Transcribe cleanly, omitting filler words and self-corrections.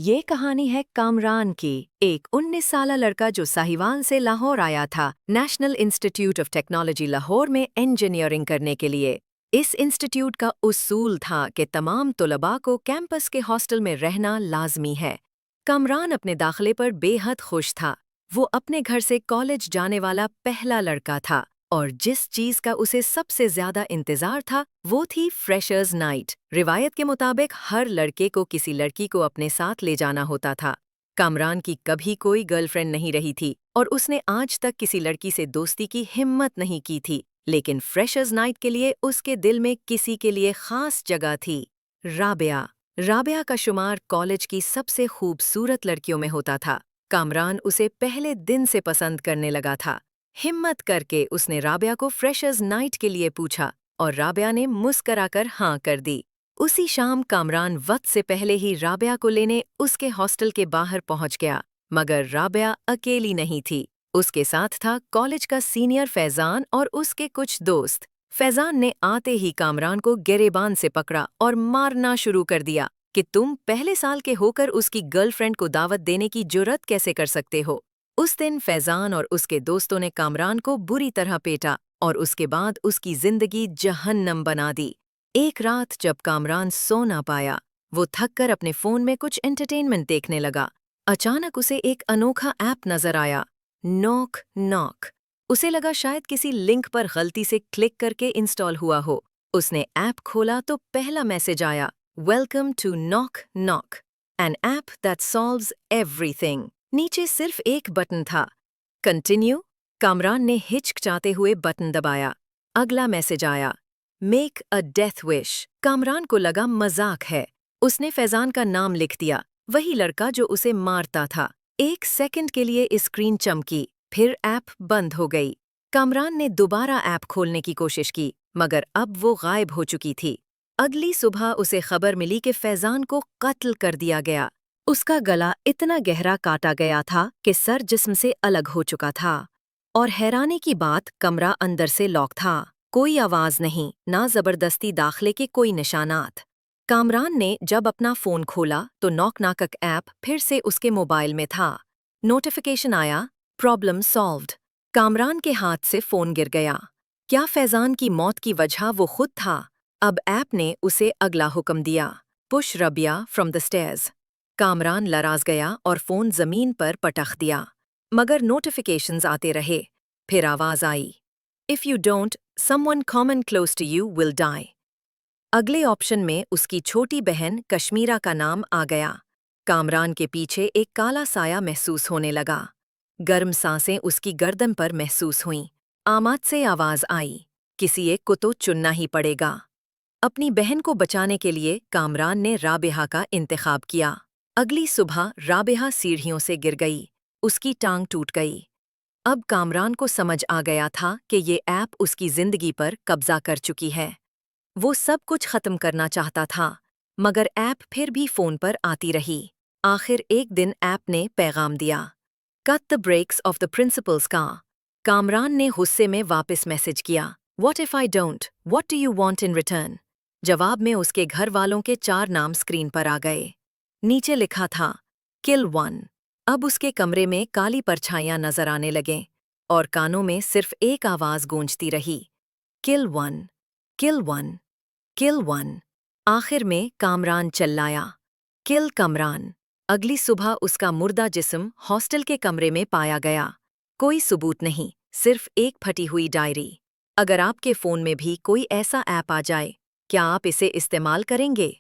ये कहानी है कामरान की। एक 19 साला लड़का जो साहिवाल से लाहौर आया था, national institute of technology Lahore में इंजीनियरिंग करने के लिए। इस इंस्टीट्यूट का उसूल था कि तमाम तुलबा को कैंपस के हॉस्टल में रहना लाजमी है। कामरान अपने दाखिले पर बेहद खुश था। वो अपने घर से कॉलेज जाने वाला पहला लड़का था और जिस चीज का उसे सबसे ज्यादा इंतजार था वो थी फ्रेशर्स नाइट। रिवायत के मुताबिक हर लड़के को किसी लड़की को अपने साथ ले जाना होता था। कामरान की कभी कोई गर्लफ्रेंड नहीं रही थी और उसने आज तक किसी लड़की से दोस्ती की हिम्मत नहीं की थी, लेकिन फ्रेशर्स नाइट के लिए उसके दिल में किसी के लिए खास जगह थी। राबिया। राबिया का शुमार कॉलेज की सबसे खूबसूरत लड़कियों में होता था। कामरान उसे पहले दिन से पसंद करने लगा था। हिम्मत करके उसने राबिया को फ्रेशर्स नाइट के लिए पूछा और राबिया ने मुस्कराकर हाँ कर दी। उसी शाम कामरान वक्त से पहले ही राबिया को लेने उसके हॉस्टल के बाहर पहुंच गया, मगर राबिया अकेली नहीं थी। उसके साथ था कॉलेज का सीनियर फैजान और उसके कुछ दोस्त। फैजान ने आते ही कामरान को गिरेबान से पकड़ा और मारना शुरू कर दिया कि तुम पहले साल के होकर उसकी गर्लफ्रेंड को दावत देने की जुर्रत कैसे कर सकते हो। उस दिन फैजान और उसके दोस्तों ने कामरान को बुरी तरह पेटा और उसके बाद उसकी जिंदगी जहन्नम बना दी। एक रात जब कामरान सो ना पाया, वो थककर अपने फोन में कुछ एंटरटेनमेंट देखने लगा। अचानक उसे एक अनोखा ऐप नजर आया, नॉक नॉक। उसे लगा शायद किसी लिंक पर गलती से क्लिक करके इंस्टॉल हुआ हो। उसने ऐप खोला तो पहला मैसेज आया, welcome to knock knock, an app that solves everything. नीचे सिर्फ एक बटन था, कंटिन्यू। कामरान ने हिचकिचाते हुए बटन दबाया। अगला मैसेज आया, make a death wish. Kamran को लगा मजाक है। उसने फैजान का नाम लिख दिया, वही लड़का जो उसे मारता था। एक सेकंड के लिए स्क्रीन चमकी, फिर ऐप बंद हो गई। कामरान ने दोबारा ऐप खोलने की कोशिश की, मगर अब वो गायब हो चुकी थी। अगली सुबह उसे खबर मिली कि फैजान को कत्ल कर दिया गया। उसका गला इतना गहरा काटा गया था कि सर जिस्म से अलग हो चुका था। और हैरानी की बात, कमरा अंदर से लॉक था। कोई आवाज नहीं, ना जबरदस्ती दाखिले के कोई निशानात। कामरान ने जब अपना फोन खोला तो नॉक नाकक ऐप फिर से उसके मोबाइल में था। नोटिफिकेशन आया, प्रॉब्लम सॉल्व्ड। कामरान के हाथ से फोन गिर गया। क्या फैजान की मौत की वजह वो खुद था? अब ऐप ने उसे अगला हुक्म दिया, push Rabia from the stairs. Kamran लराज गया और फोन जमीन पर पटक दिया, मगर नोटिफिकेशंस आते रहे। फिर आवाज आई, if you don't, someone common close to you will die. अगले ऑप्शन में उसकी छोटी बहन कश्मीरा का नाम आ गया। कामरान के पीछे एक काला साया महसूस होने लगा। गर्म सांसें उसकी गर्दन पर महसूस हुईं। आमाद से आवाज आई, किसी एक को तो चुनना ही पड़ेगा। अपनी बहन को बचाने के लिए कामरान ने राबिहा का इंतखाब किया। अगली सुबह राबिहा सीढ़ियों से गिर गई, उसकी टांग टूट गई। अब कामरान को समझ आ गया था कि ये ऐप उसकी जिंदगी पर कब्जा कर चुकी है। वो सब कुछ खत्म करना चाहता था, मगर ऐप फिर भी फोन पर आती रही। आखिर एक दिन ऐप ने पैगाम दिया, cut the brakes of the principals का। कामरान ने गुस्से में वापस मैसेज किया, what if I don't, what do you want in return. जवाब में उसके घर वालों के 4 नाम स्क्रीन पर आ गए। नीचे लिखा था, किल वन। अब उसके कमरे में काली परछाइयां नजर आने लगें और कानों में सिर्फ एक आवाज गूंजती रही, किल वन, किल वन, किल वन। आखिर में कामरान चिल्लाया, किल कमरान। अगली सुबह उसका मुर्दा जिस्म हॉस्टल के कमरे में पाया गया। कोई सबूत नहीं, सिर्फ एक फटी हुई डायरी। अगर आपके फोन में भी कोई ऐसा ऐप आ जाए, क्या आप इसे इस्तेमाल करेंगे?